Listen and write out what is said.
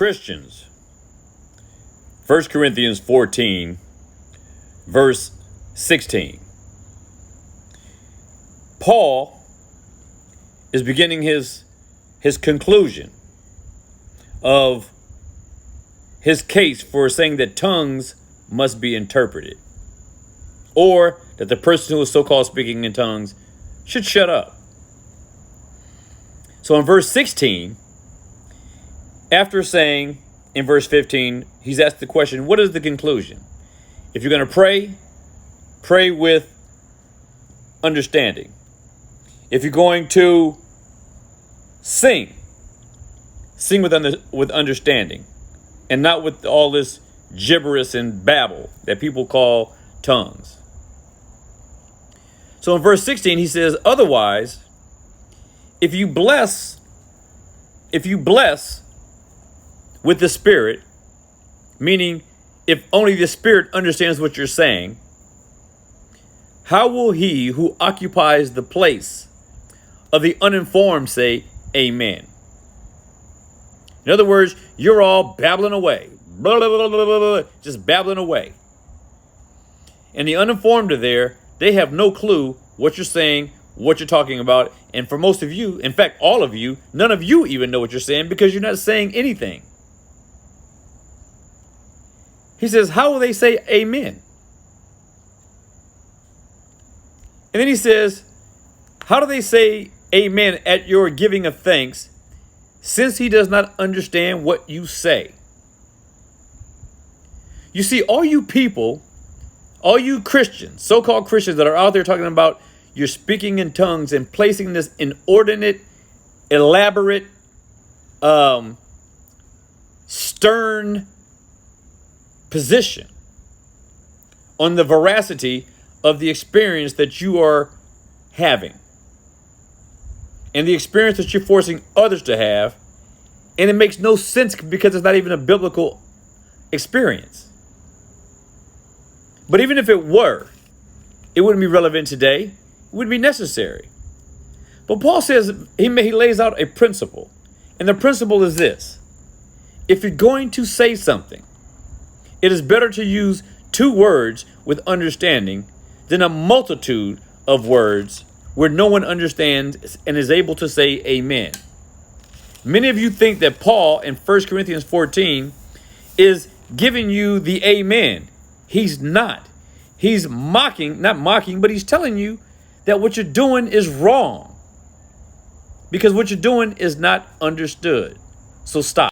Christians. 1 Corinthians 14, verse 16. Paul is beginning his conclusion of his case for saying that tongues must be interpreted, or that the person who is so-called speaking in tongues should shut up. So in verse 16, after saying in verse 15, he's asked the question, what is the conclusion? If you're going to pray, pray with understanding. If you're going to sing, sing with understanding, and not with all this gibberish and babble that people call tongues. So in verse 16, he says, otherwise, if you bless with the Spirit, meaning if only the Spirit understands what you're saying, how will he who occupies the place of the uninformed say amen? In other words, you're all babbling away, blah, blah, blah, blah, blah, blah, just babbling away. And the uninformed are there. They have no clue what you're saying, what you're talking about. And for most of you, in fact, all of you, none of you even know what you're saying because you're not saying anything. He says, how will they say amen? And then he says, how do they say amen at your giving of thanks, since he does not understand what you say? You see, all you people, all you Christians, so-called Christians that are out there talking about you're speaking in tongues and placing this inordinate, elaborate, stern position on the veracity of the experience that you are having and the experience that you're forcing others to have. And it makes no sense because it's not even a biblical experience. But even if it were, it wouldn't be relevant today. It wouldn't be necessary. But Paul says, he lays out a principle. And the principle is this. If you're going to say something, it is better to use 2 words with understanding than a multitude of words where no one understands and is able to say amen. Many of you think that Paul in 1 Corinthians 14 is giving you the amen. He's not. He's mocking, not mocking, but he's telling you that what you're doing is wrong. Because what you're doing is not understood. So stop.